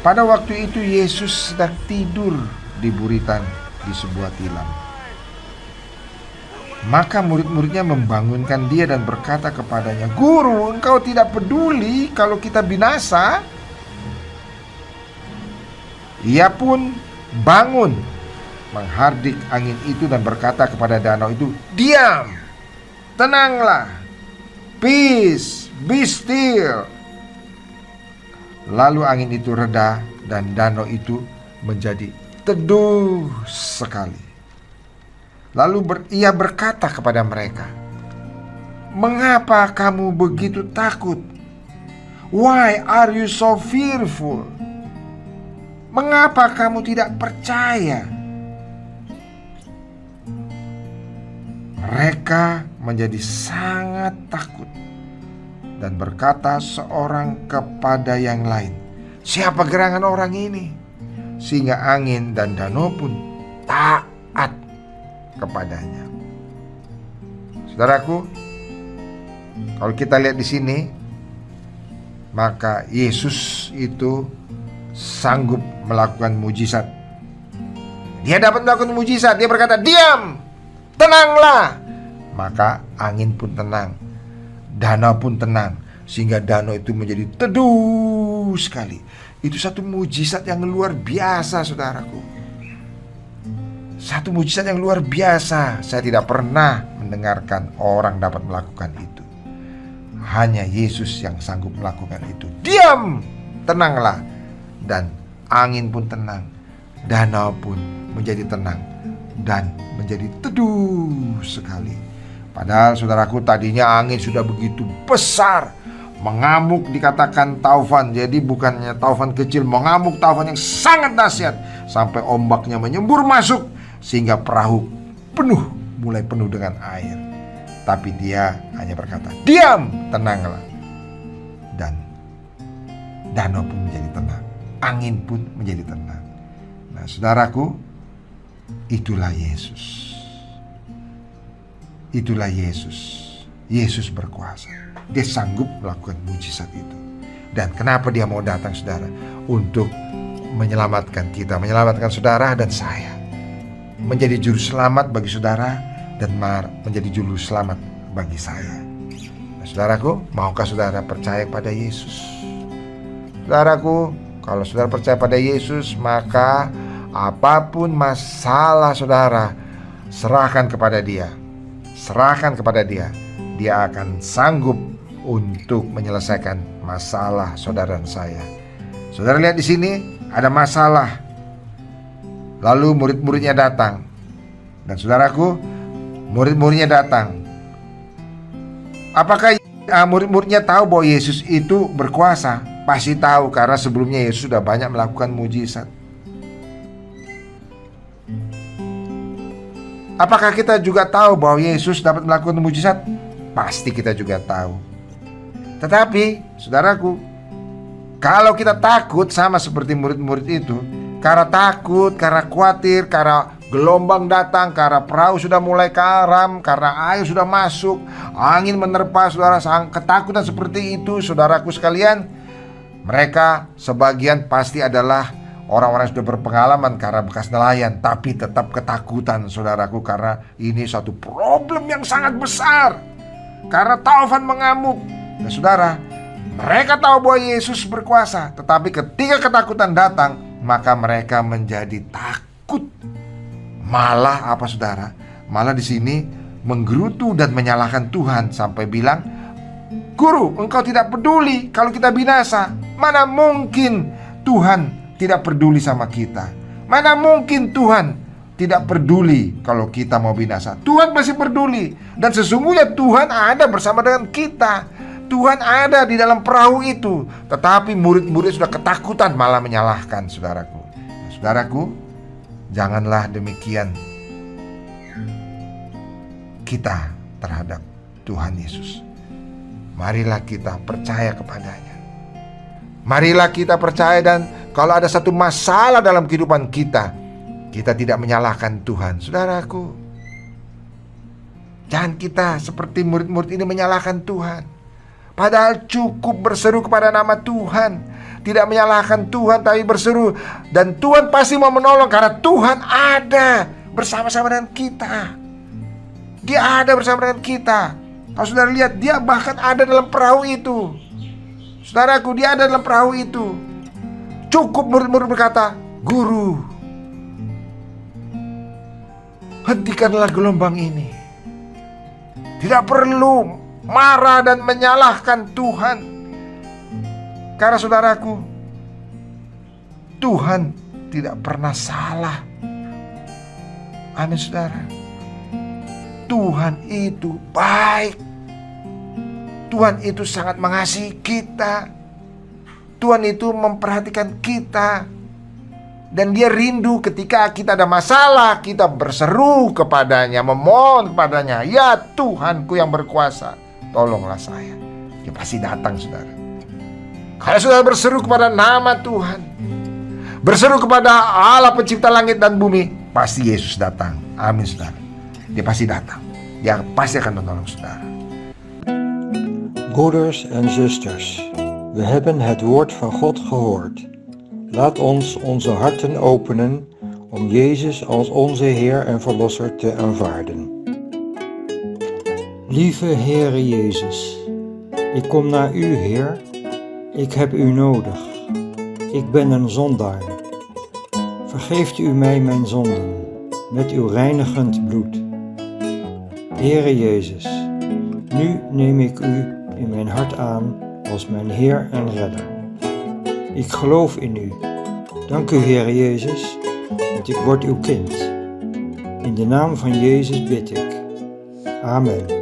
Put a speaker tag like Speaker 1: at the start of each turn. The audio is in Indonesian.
Speaker 1: Pada waktu itu Yesus sedang tidur di buritan di sebuah tilam. Maka murid-muridnya membangunkan dia dan berkata kepadanya, "Guru, engkau tidak peduli kalau kita binasa?" Ia pun bangun, menghardik angin itu dan berkata kepada danau itu, "Diam, tenanglah, peace, be still." Lalu angin itu reda dan danau itu menjadi teduh sekali. Lalu ia berkata kepada mereka, "Mengapa kamu begitu takut? Why are you so fearful? Mengapa kamu tidak percaya?" Mereka menjadi sangat takut dan berkata seorang kepada yang lain, "Siapa gerangan orang ini? Sehingga angin dan danau pun taat kepadanya." Saudaraku, kalau kita lihat di sini, maka Yesus itu sanggup melakukan mujizat. Dia dapat melakukan mujizat. Dia berkata, "Diam, tenanglah." Maka angin pun tenang, danau pun tenang, sehingga danau itu menjadi teduh sekali. Itu satu mujizat yang luar biasa, saudaraku. Satu mujizat yang luar biasa. Saya tidak pernah mendengarkan orang dapat melakukan itu. Hanya Yesus yang sanggup melakukan itu. "Diam, tenanglah." Dan angin pun tenang, danau pun menjadi tenang dan menjadi teduh sekali. Padahal saudaraku, tadinya angin sudah begitu besar, mengamuk, dikatakan taufan. Jadi bukannya taufan kecil, mengamuk taufan yang sangat dahsyat, sampai ombaknya menyembur masuk sehingga perahu mulai penuh dengan air. Tapi dia hanya berkata, "Diam, tenanglah." Dan danau pun menjadi tenang, angin pun menjadi tenang. Nah, saudaraku, itulah Yesus. Itulah Yesus. Yesus berkuasa. Dia sanggup melakukan mujizat itu. Dan kenapa dia mau datang, saudara? Untuk menyelamatkan kita, menyelamatkan saudara dan saya, menjadi juru selamat bagi saudara dan menjadi juru selamat bagi saya. Nah, saudaraku, maukah saudara percaya pada Yesus? Saudaraku, kalau saudara percaya pada Yesus, maka apapun masalah saudara, serahkan kepada Dia. Serahkan kepada Dia. Dia akan sanggup untuk menyelesaikan masalah saudara dan saya. Saudara lihat di sini ada masalah. Lalu murid-muridnya datang. Dan saudaraku, murid-muridnya datang. Apakah murid-muridnya tahu bahwa Yesus itu berkuasa? Pasti tahu, karena sebelumnya Yesus sudah banyak melakukan mujizat. Apakah kita juga tahu bahwa Yesus dapat melakukan mujizat? Pasti kita juga tahu. Tetapi, saudaraku, kalau kita takut sama seperti murid-murid itu, karena takut, karena khawatir, karena gelombang datang, karena perahu sudah mulai karam, karena air sudah masuk, angin menerpa saudara, ketakutan seperti itu, saudaraku sekalian, mereka sebagian pasti adalah orang-orang yang sudah berpengalaman karena bekas nelayan, tapi tetap ketakutan, saudaraku, karena ini satu problem yang sangat besar. Karena taufan mengamuk. Nah, saudara, mereka tahu bahwa Yesus berkuasa, tetapi ketika ketakutan datang, maka mereka menjadi takut. Malah apa, saudara? Malah di sini menggerutu dan menyalahkan Tuhan sampai bilang, "Guru, engkau tidak peduli kalau kita binasa. Mana mungkin Tuhan tidak peduli sama kita. Mana mungkin Tuhan tidak peduli kalau kita mau binasa. Tuhan masih peduli. Dan sesungguhnya Tuhan ada bersama dengan kita. Tuhan ada di dalam perahu itu." Tetapi murid-murid sudah ketakutan, malah menyalahkan, saudaraku. Nah, saudaraku, janganlah demikian kita terhadap Tuhan Yesus. Marilah kita percaya kepadanya. Marilah kita percaya, dan kalau ada satu masalah dalam kehidupan kita, kita tidak menyalahkan Tuhan. Saudaraku, jangan kita seperti murid-murid ini menyalahkan Tuhan. Padahal cukup berseru kepada nama Tuhan. tidak menyalahkan Tuhan, tapi berseru. Dan Tuhan pasti mau menolong karena Tuhan ada bersama-sama dengan kita. Dia ada bersama dengan kita. Kalau saudara lihat, dia bahkan ada dalam perahu itu. Saudaraku, dia ada dalam perahu itu. Cukup murid-murid berkata, "Guru, hentikanlah gelombang ini." Tidak perlu marah dan menyalahkan Tuhan. Karena saudaraku, Tuhan tidak pernah salah. Amin, saudara. Tuhan itu baik. Tuhan itu sangat mengasihi kita. Tuhan itu memperhatikan kita. Dan dia rindu ketika kita ada masalah, kita berseru kepadanya, memohon kepadanya, "Ya Tuhanku yang berkuasa, tolonglah saya." Dia pasti datang, saudara. Kalau saudara berseru kepada nama Tuhan, berseru kepada Allah pencipta langit dan bumi, pasti Yesus datang. Amin, saudara. Dia pasti datang. Dia pasti akan menolong saudara.
Speaker 2: Broeders en zusters, we hebben het woord van God gehoord. Laat ons onze harten openen om Jezus als onze Heer en Verlosser te aanvaarden. Lieve Heere Jezus, ik kom naar U, Heer. Ik heb U nodig. Ik ben een zondaar. Vergeeft U mij mijn zonden met Uw reinigend bloed. Heere Jezus, nu neem ik U in mijn hart aan als mijn Heer en Redder. Ik geloof in U. Dank U, Heere Jezus, want ik word Uw kind. In de naam van Jezus bid ik. Amen.